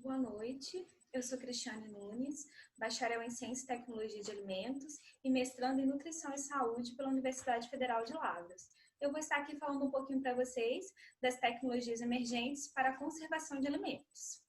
Boa noite, eu sou Cristiane Nunes, bacharel em Ciência e Tecnologia de Alimentos e mestrando em Nutrição e Saúde pela Universidade Federal de Lavras. Eu vou estar aqui falando um pouquinho para vocês das tecnologias emergentes para a conservação de alimentos.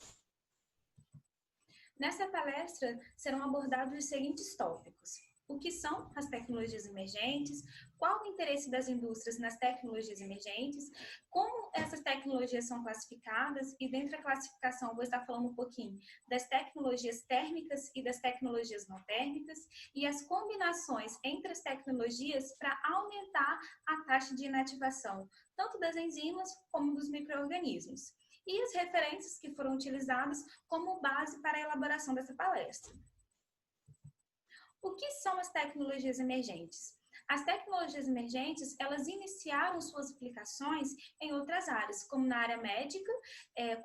Nessa palestra serão abordados os seguintes tópicos: o que são as tecnologias emergentes, qual o interesse das indústrias nas tecnologias emergentes, como essas tecnologias são classificadas, e dentro da classificação eu vou estar falando um pouquinho das tecnologias térmicas e das tecnologias não térmicas, e as combinações entre as tecnologias para aumentar a taxa de inativação, tanto das enzimas como dos micro-organismos, e as referências que foram utilizadas como base para a elaboração dessa palestra. O que são as tecnologias emergentes? As tecnologias emergentes, elas iniciaram suas aplicações em outras áreas, como na área médica,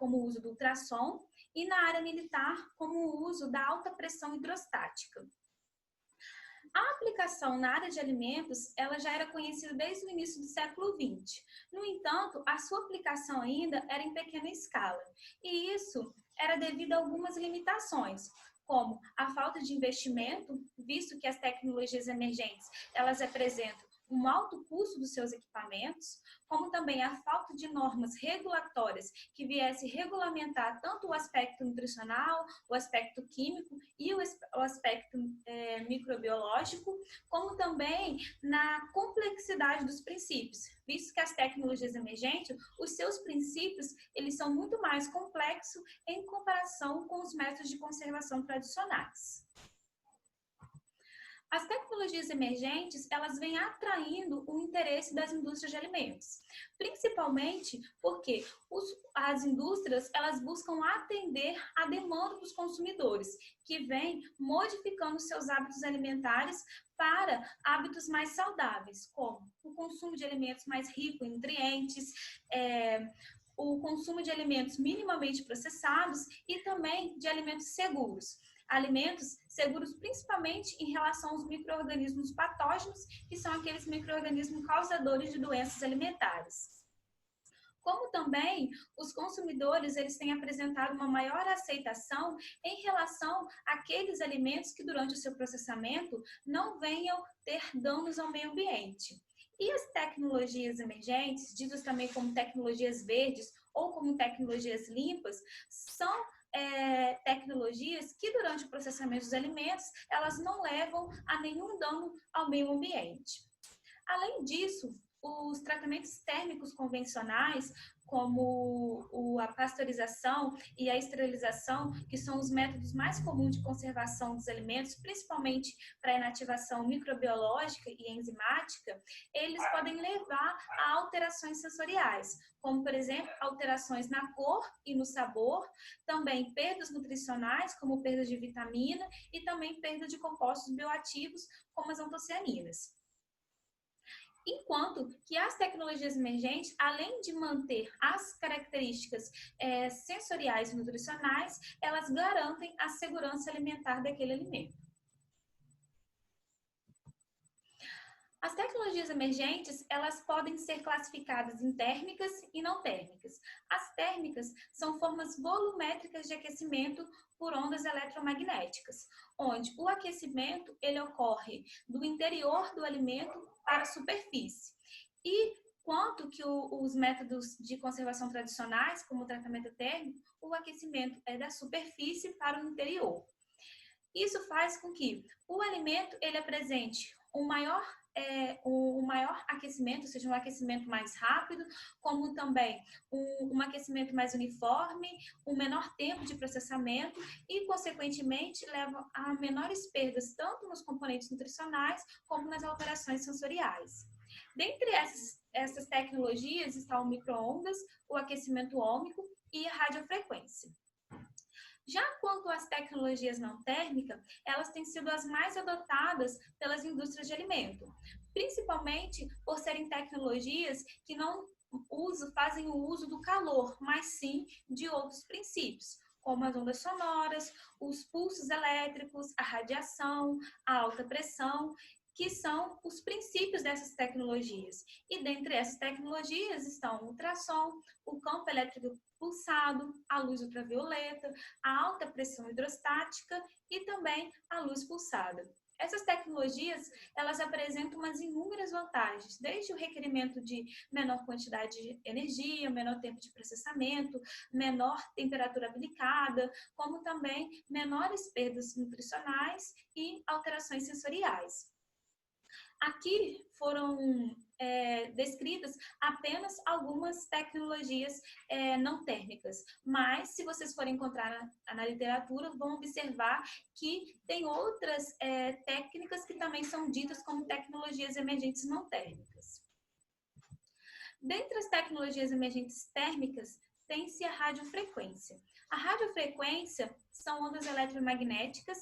como o uso do ultrassom, e na área militar, como o uso da alta pressão hidrostática. A aplicação na área de alimentos, ela já era conhecida desde o início do século XX. No entanto, a sua aplicação ainda era em pequena escala, e isso era devido a algumas limitações, como a falta de investimento, visto que as tecnologias emergentes, elas apresentam um alto custo dos seus equipamentos, como também a falta de normas regulatórias que viessem regulamentar tanto o aspecto nutricional, o aspecto químico e o aspecto microbiológico, como também na complexidade dos princípios, visto que as tecnologias emergentes, os seus princípios, eles são muito mais complexos em comparação com os métodos de conservação tradicionais. As tecnologias emergentes, elas vêm atraindo o interesse das indústrias de alimentos, principalmente porque as indústrias, elas buscam atender à demanda dos consumidores, que vêm modificando seus hábitos alimentares para hábitos mais saudáveis, como o consumo de alimentos mais ricos em nutrientes, o consumo de alimentos minimamente processados e também de alimentos seguros. Alimentos seguros principalmente em relação aos micro-organismos patógenos, que são aqueles micro-organismos causadores de doenças alimentares. Como também os consumidores, eles têm apresentado uma maior aceitação em relação àqueles alimentos que durante o seu processamento não venham ter danos ao meio ambiente. E as tecnologias emergentes, ditas também como tecnologias verdes ou como tecnologias limpas, são tecnologias que durante o processamento dos alimentos, elas não levam a nenhum dano ao meio ambiente. Além disso, os tratamentos térmicos convencionais, como a pasteurização e a esterilização, que são os métodos mais comuns de conservação dos alimentos, principalmente para a inativação microbiológica e enzimática, eles podem levar a alterações sensoriais, como, por exemplo, alterações na cor e no sabor, também perdas nutricionais, como perda de vitamina, e também perda de compostos bioativos, como as antocianinas. Enquanto que as tecnologias emergentes, além de manter as características sensoriais e nutricionais, elas garantem a segurança alimentar daquele alimento. As tecnologias emergentes, elas podem ser classificadas em térmicas e não térmicas. As térmicas são formas volumétricas de aquecimento por ondas eletromagnéticas, onde o aquecimento ele ocorre do interior do alimento para a superfície. E quanto que os métodos de conservação tradicionais, como o tratamento térmico, o aquecimento é da superfície para o interior. Isso faz com que o alimento ele apresente um maior aquecimento, ou seja, um aquecimento mais rápido, como também um aquecimento mais uniforme, um menor tempo de processamento e, consequentemente, leva a menores perdas tanto nos componentes nutricionais como nas alterações sensoriais. Dentre essas tecnologias estão o micro-ondas, o aquecimento ômico e a radiofrequência. Já quanto às tecnologias não térmicas, elas têm sido as mais adotadas pelas indústrias de alimento, principalmente por serem tecnologias que não fazem o uso do calor, mas sim de outros princípios, como as ondas sonoras, os pulsos elétricos, a radiação, a alta pressão, que são os princípios dessas tecnologias. E dentre essas tecnologias estão o ultrassom, o campo elétrico pulsado, a luz ultravioleta, a alta pressão hidrostática e também a luz pulsada. Essas tecnologias, elas apresentam umas inúmeras vantagens, desde o requerimento de menor quantidade de energia, menor tempo de processamento, menor temperatura aplicada, como também menores perdas nutricionais e alterações sensoriais. Aqui foram descritas apenas algumas tecnologias não térmicas, mas se vocês forem encontrar na literatura, vão observar que tem outras técnicas que também são ditas como tecnologias emergentes não térmicas. Dentre as tecnologias emergentes térmicas, tem-se a radiofrequência. A radiofrequência são ondas eletromagnéticas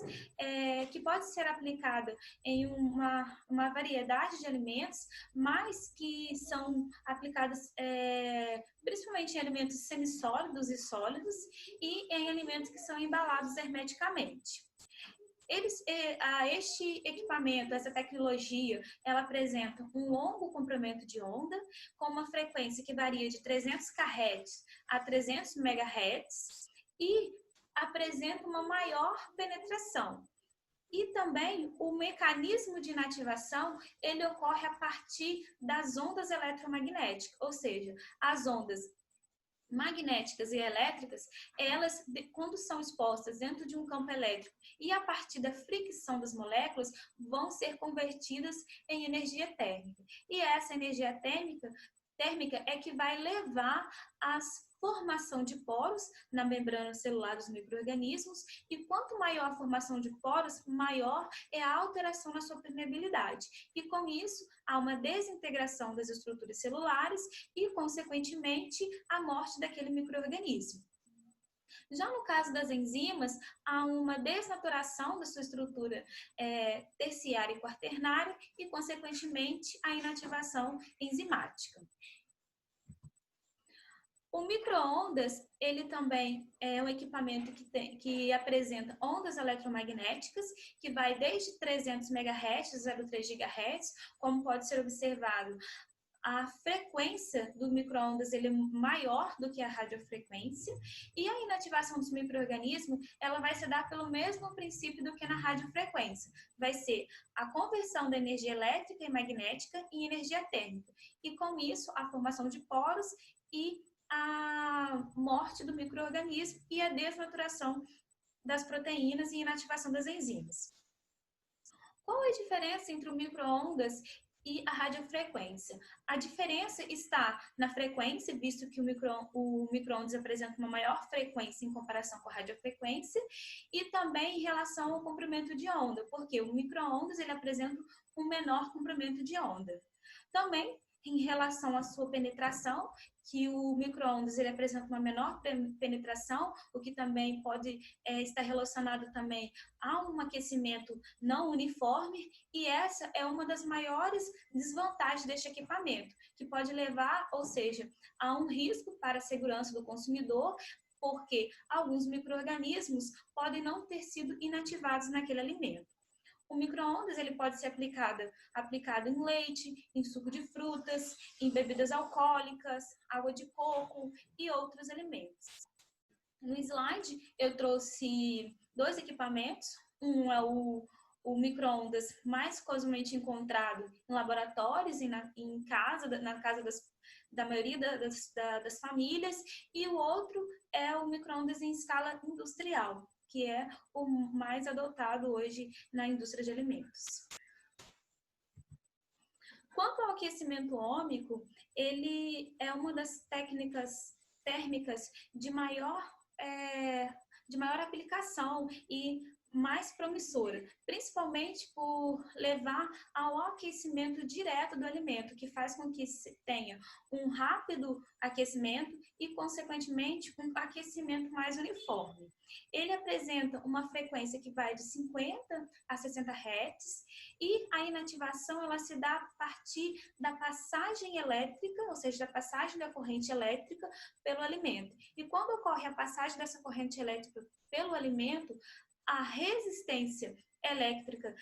que pode ser aplicada em uma variedade de alimentos, mas que são aplicadas principalmente em alimentos semissólidos e sólidos e em alimentos que são embalados hermeticamente. Este equipamento, essa tecnologia, ela apresenta um longo comprimento de onda com uma frequência que varia de 300 kHz a 300 MHz e apresenta uma maior penetração. E também o mecanismo de inativação, ele ocorre a partir das ondas eletromagnéticas, ou seja, as ondas magnéticas e elétricas, elas, quando são expostas dentro de um campo elétrico e a partir da fricção das moléculas, vão ser convertidas em energia térmica. E essa energia térmica é que vai levar à formação de poros na membrana celular dos micro-organismos, e quanto maior a formação de poros, maior é a alteração na sua permeabilidade. E com isso, há uma desintegração das estruturas celulares e, consequentemente, a morte daquele micro-organismo. Já no caso das enzimas, há uma desnaturação da sua estrutura terciária e quaternária e, consequentemente, a inativação enzimática. O micro-ondas, ele também é um equipamento que apresenta ondas eletromagnéticas, que vai desde 300 MHz a 0,3 GHz, como pode ser observado. A frequência do micro-ondas ele é maior do que a radiofrequência, e a inativação dos micro-organismos ela vai se dar pelo mesmo princípio do que na radiofrequência. Vai ser a conversão da energia elétrica e magnética em energia térmica, e com isso a formação de poros e a morte do micro-organismo e a desnaturação das proteínas e inativação das enzimas. Qual é a diferença entre o micro-ondas e a radiofrequência? A diferença está na frequência, visto que o micro-ondas apresenta uma maior frequência em comparação com a radiofrequência, e também em relação ao comprimento de onda, porque o micro-ondas ele apresenta um menor comprimento de onda. Também em relação à sua penetração, que o micro-ondas ele apresenta uma menor penetração, o que também pode estar relacionado também a um aquecimento não uniforme, e essa é uma das maiores desvantagens deste equipamento, que pode levar, ou seja, a um risco para a segurança do consumidor, porque alguns micro-organismos podem não ter sido inativados naquele alimento. O micro-ondas ele pode ser aplicado em leite, em suco de frutas, em bebidas alcoólicas, água de coco e outros alimentos. No slide eu trouxe dois equipamentos. Um é o micro-ondas mais comumente encontrado em laboratórios e em casa, na casa da maioria das famílias, e o outro é o micro-ondas em escala industrial, que é o mais adotado hoje na indústria de alimentos. Quanto ao aquecimento ômico, ele é uma das técnicas térmicas de maior aplicação e mais promissora, principalmente por levar ao aquecimento direto do alimento, que faz com que se tenha um rápido aquecimento e, consequentemente, um aquecimento mais uniforme. Ele apresenta uma frequência que vai de 50 a 60 Hz e a inativação ela se dá a partir da passagem elétrica, ou seja, da passagem da corrente elétrica pelo alimento. E quando ocorre a passagem dessa corrente elétrica pelo alimento, a resistência elétrica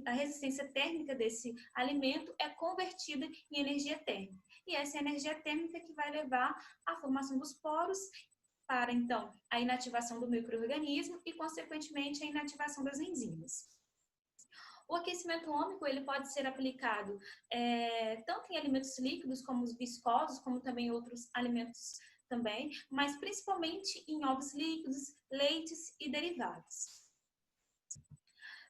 a resistência térmica desse alimento é convertida em energia térmica. E essa energia térmica que vai levar à formação dos poros, para, então, a inativação do micro-organismo e, consequentemente, a inativação das enzimas. O aquecimento ômico ele pode ser aplicado tanto em alimentos líquidos, como os viscosos, como também outros alimentos também, mas principalmente em ovos líquidos, leites e derivados.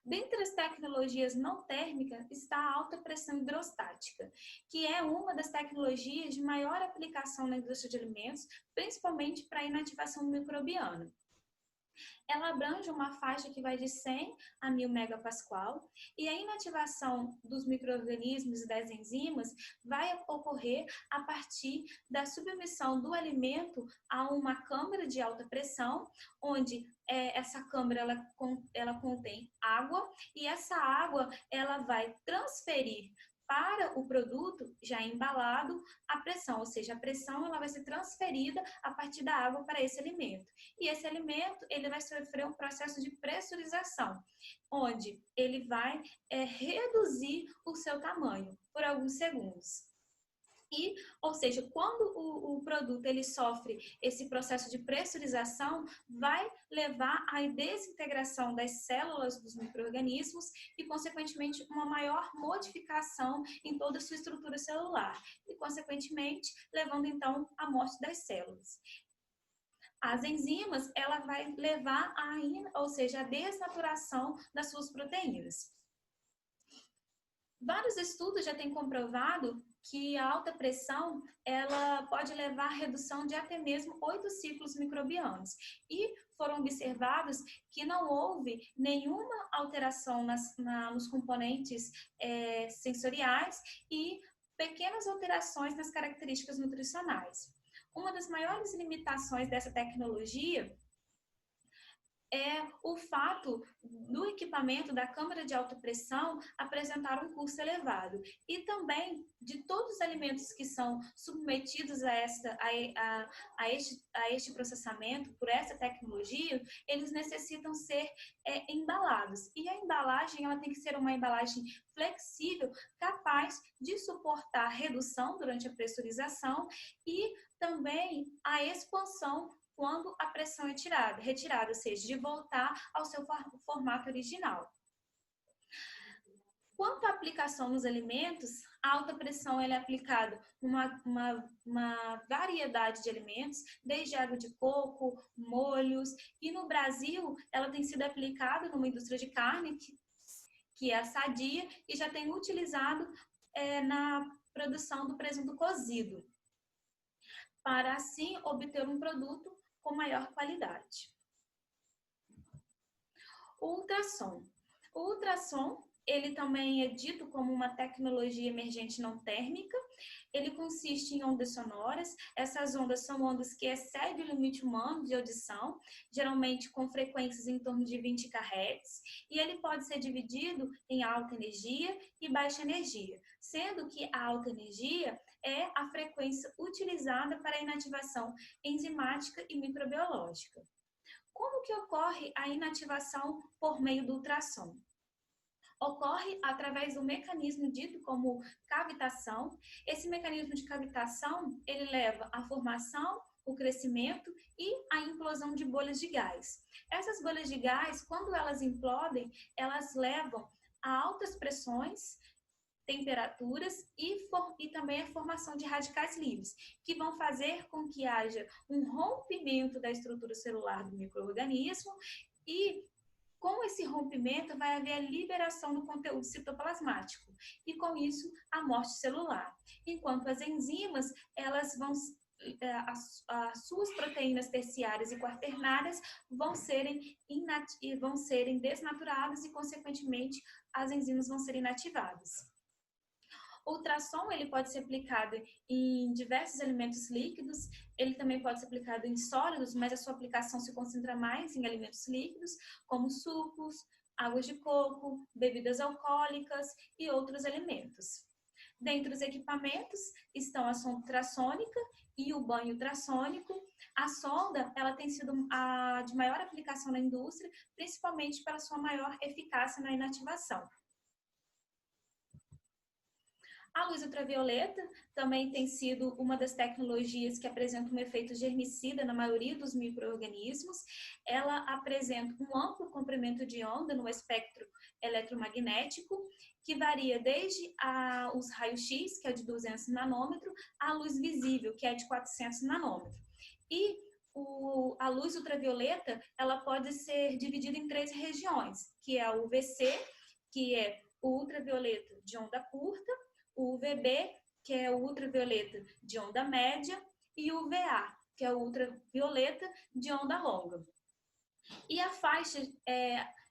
Dentre as tecnologias não térmicas está a alta pressão hidrostática, que é uma das tecnologias de maior aplicação na indústria de alimentos, principalmente para a inativação microbiana. Ela abrange uma faixa que vai de 100 a 1000 megapascal e a inativação dos micro-organismos e das enzimas vai ocorrer a partir da submissão do alimento a uma câmara de alta pressão, onde essa câmara ela contém água e essa água ela vai transferir para o produto já embalado a pressão, ou seja, a pressão ela vai ser transferida a partir da água para esse alimento. E esse alimento ele vai sofrer um processo de pressurização, onde ele vai reduzir o seu tamanho por alguns segundos. Ou seja, quando o produto ele sofre esse processo de pressurização, vai levar à desintegração das células dos micro-organismos e, consequentemente, uma maior modificação em toda a sua estrutura celular e, consequentemente, levando, então, à morte das células. As enzimas, ela vai levar a desnaturação das suas proteínas. Vários estudos já têm comprovado que a alta pressão ela pode levar à redução de até mesmo 8 ciclos microbianos. E foram observados que não houve nenhuma alteração nos componentes sensoriais e pequenas alterações nas características nutricionais. Uma das maiores limitações dessa tecnologia é o fato do equipamento da câmara de alta pressão apresentar um custo elevado e também de todos os alimentos que são submetidos a este processamento por essa tecnologia, eles necessitam ser embalados. E a embalagem ela tem que ser uma embalagem flexível, capaz de suportar a redução durante a pressurização e também a expansão quando a pressão é retirada, ou seja, de voltar ao seu formato original. Quanto à aplicação nos alimentos, a alta pressão ela é aplicada em uma variedade de alimentos, desde água de coco, molhos, e no Brasil ela tem sido aplicada numa indústria de carne, que é a Sadia, e já tem utilizado na produção do presunto cozido, para assim obter um produto com maior qualidade. O ultrassom. O ultrassom, ele também é dito como uma tecnologia emergente não térmica. Ele consiste em ondas sonoras. Essas ondas são ondas que excedem o limite humano de audição, geralmente com frequências em torno de 20 kHz, e ele pode ser dividido em alta energia e baixa energia, sendo que a alta energia é a frequência utilizada para a inativação enzimática e microbiológica. Como que ocorre a inativação por meio do ultrassom? Ocorre através do mecanismo dito como cavitação. Esse mecanismo de cavitação, ele leva à formação, o crescimento e a implosão de bolhas de gás. Essas bolhas de gás, quando elas implodem, elas levam a altas pressões, temperaturas e também a formação de radicais livres, que vão fazer com que haja um rompimento da estrutura celular do micro-organismo e com esse rompimento vai haver a liberação do conteúdo citoplasmático e com isso a morte celular. Enquanto as enzimas, elas vão as suas proteínas terciárias e quaternárias vão serem desnaturadas e consequentemente as enzimas vão ser inativadas. O ultrassom ele pode ser aplicado em diversos alimentos líquidos, ele também pode ser aplicado em sólidos, mas a sua aplicação se concentra mais em alimentos líquidos, como sucos, águas de coco, bebidas alcoólicas e outros alimentos. Dentre os equipamentos estão a sonda ultrassônica e o banho ultrassônico. A sonda, ela tem sido a de maior aplicação na indústria, principalmente pela sua maior eficácia na inativação. A luz ultravioleta também tem sido uma das tecnologias que apresenta um efeito germicida na maioria dos micro-organismos. Ela apresenta um amplo comprimento de onda no espectro eletromagnético, que varia desde os raios-x, que é de 200 nanômetros, à luz visível, que é de 400 nanômetros. E a luz ultravioleta, ela pode ser dividida em 3 regiões, que é o UVC, que é o ultravioleta de onda curta, o UVB, que é o ultravioleta de onda média, e o UVA, que é o ultravioleta de onda longa. E a faixa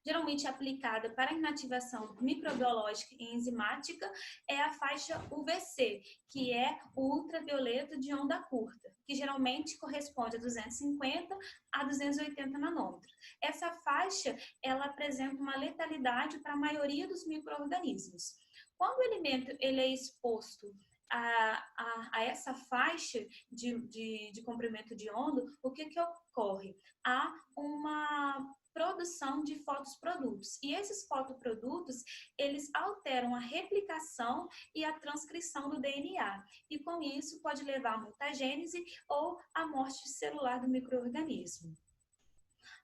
geralmente aplicada para a inativação microbiológica e enzimática é a faixa UVC, que é o ultravioleta de onda curta, que geralmente corresponde a 250 a 280 nanômetros. Essa faixa, ela apresenta uma letalidade para a maioria dos micro-organismos. Quando o alimento ele é exposto a essa faixa de comprimento de onda, o que ocorre? Há uma produção de fotosprodutos. E esses fotoprodutos, eles alteram a replicação e a transcrição do DNA. E com isso pode levar à mutagênese ou à morte celular do micro-organismo.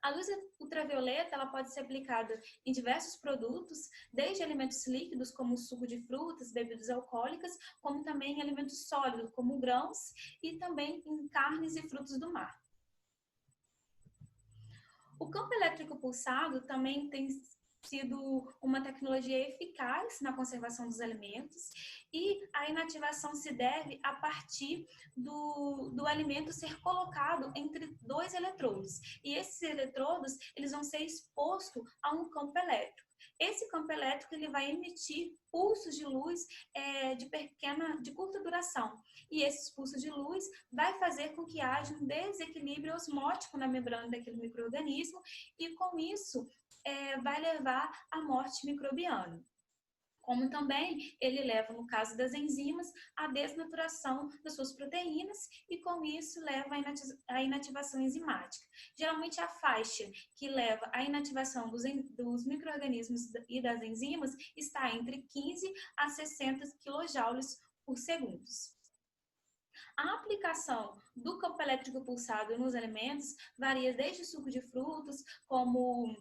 A luz ultravioleta, ela pode ser aplicada em diversos produtos, desde alimentos líquidos, como o suco de frutas, bebidas alcoólicas, como também em alimentos sólidos, como grãos, e também em carnes e frutos do mar. O campo elétrico pulsado também tem sido uma tecnologia eficaz na conservação dos alimentos, e a inativação se deve a partir do alimento ser colocado entre 2 eletrodos. E esses eletrodos, eles vão ser expostos a um campo elétrico. Esse campo elétrico ele vai emitir pulsos de luz de curta duração. E esses pulsos de luz vai fazer com que haja um desequilíbrio osmótico na membrana daquele micro-organismo, e com isso vai levar à morte microbiana. Como também ele leva, no caso das enzimas, à desnaturação das suas proteínas, e com isso leva à inativação enzimática. Geralmente a faixa que leva à inativação dos micro-organismos e das enzimas está entre 15 a 60 kJ por segundo. A aplicação do campo elétrico pulsado nos alimentos varia desde suco de frutas, como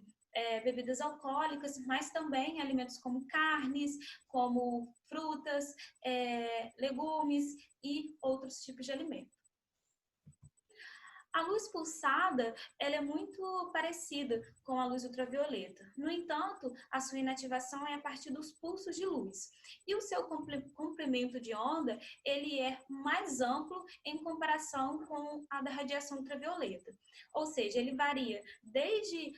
bebidas alcoólicas, mas também alimentos como carnes, como frutas, legumes e outros tipos de alimentos. A luz pulsada, ela é muito parecida com a luz ultravioleta. No entanto, a sua inativação é a partir dos pulsos de luz. E o seu comprimento de onda, ele é mais amplo em comparação com a da radiação ultravioleta. Ou seja, ele varia desde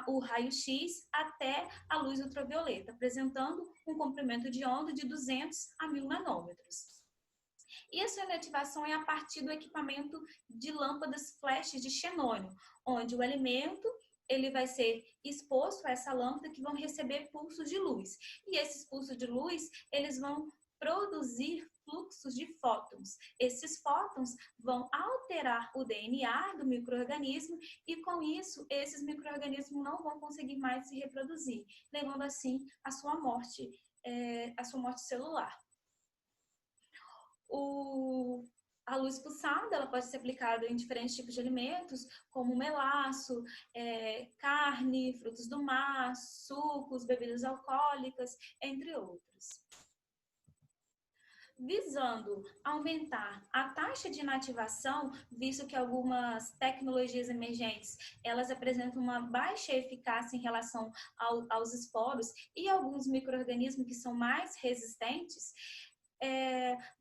o raio-x até a luz ultravioleta, apresentando um comprimento de onda de 200 a 1000 nanômetros. E a sua inativação é a partir do equipamento de lâmpadas flash de xenônio, onde o alimento ele vai ser exposto a essa lâmpada, que vão receber pulsos de luz. E esses pulsos de luz, eles vão produzir fluxos de fótons. Esses fótons vão alterar o DNA do micro-organismo, e com isso, esses micro-organismos não vão conseguir mais se reproduzir, levando assim à sua morte celular. A luz pulsada, ela pode ser aplicada em diferentes tipos de alimentos, como melaço, carne, frutos do mar, sucos, bebidas alcoólicas, entre outros. Visando aumentar a taxa de inativação, visto que algumas tecnologias emergentes, elas apresentam uma baixa eficácia em relação aos esporos e alguns micro-organismos que são mais resistentes,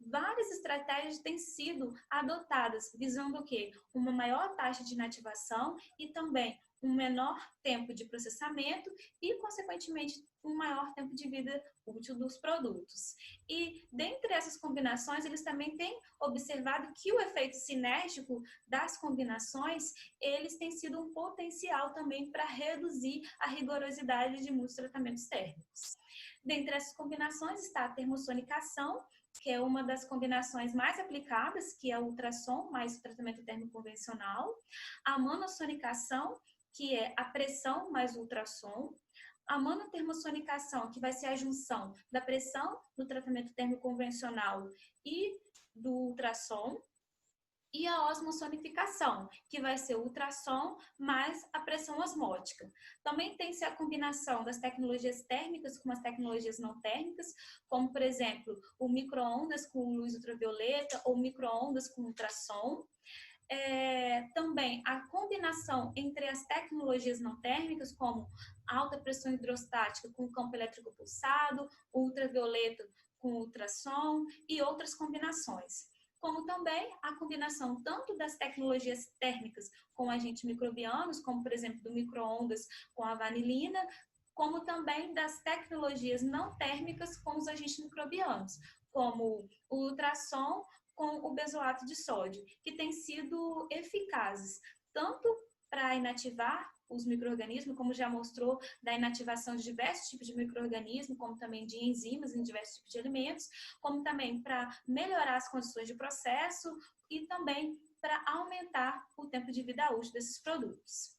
várias estratégias têm sido adotadas, visando o quê? Uma maior taxa de inativação e também um menor tempo de processamento e, consequentemente, um maior tempo de vida útil dos produtos. E, dentre essas combinações, eles também têm observado que o efeito sinérgico das combinações, eles têm sido um potencial também para reduzir a rigorosidade de muitos tratamentos térmicos. Dentre essas combinações está a termossonicação, que é uma das combinações mais aplicadas, que é o ultrassom mais o tratamento térmico convencional, a manossonicação, que é a pressão mais o ultrassom, a manotermossonicação, que vai ser a junção da pressão do tratamento térmico convencional e do ultrassom, e a osmossonificação, que vai ser o ultrassom mais a pressão osmótica. Também tem-se a combinação das tecnologias térmicas com as tecnologias não térmicas, como, por exemplo, o micro-ondas com luz ultravioleta ou micro-ondas com ultrassom. Também a combinação entre as tecnologias não térmicas, como alta pressão hidrostática com campo elétrico pulsado, ultravioleta com ultrassom e outras combinações. Como também a combinação tanto das tecnologias térmicas com agentes microbianos, como por exemplo do micro-ondas com a vanilina, como também das tecnologias não térmicas com os agentes microbianos, como o ultrassom com o benzoato de sódio, que têm sido eficazes tanto para inativar os micro-organismos, como já mostrou, da inativação de diversos tipos de micro-organismos, como também de enzimas em diversos tipos de alimentos, como também para melhorar as condições de processo e também para aumentar o tempo de vida útil desses produtos.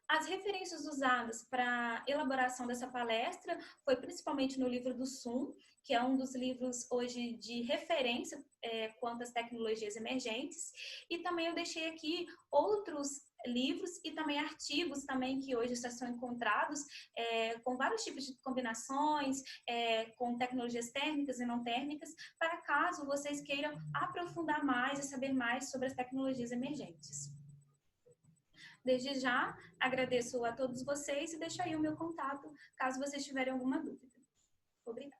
As referências usadas para a elaboração dessa palestra foi principalmente no livro do SUM, que é um dos livros hoje de referência quanto às tecnologias emergentes, e também eu deixei aqui outros livros e também artigos também que hoje já são encontrados com vários tipos de combinações, com tecnologias térmicas e não térmicas, para caso vocês queiram aprofundar mais e saber mais sobre as tecnologias emergentes. Desde já, agradeço a todos vocês e deixo aí o meu contato, caso vocês tiverem alguma dúvida. Obrigada.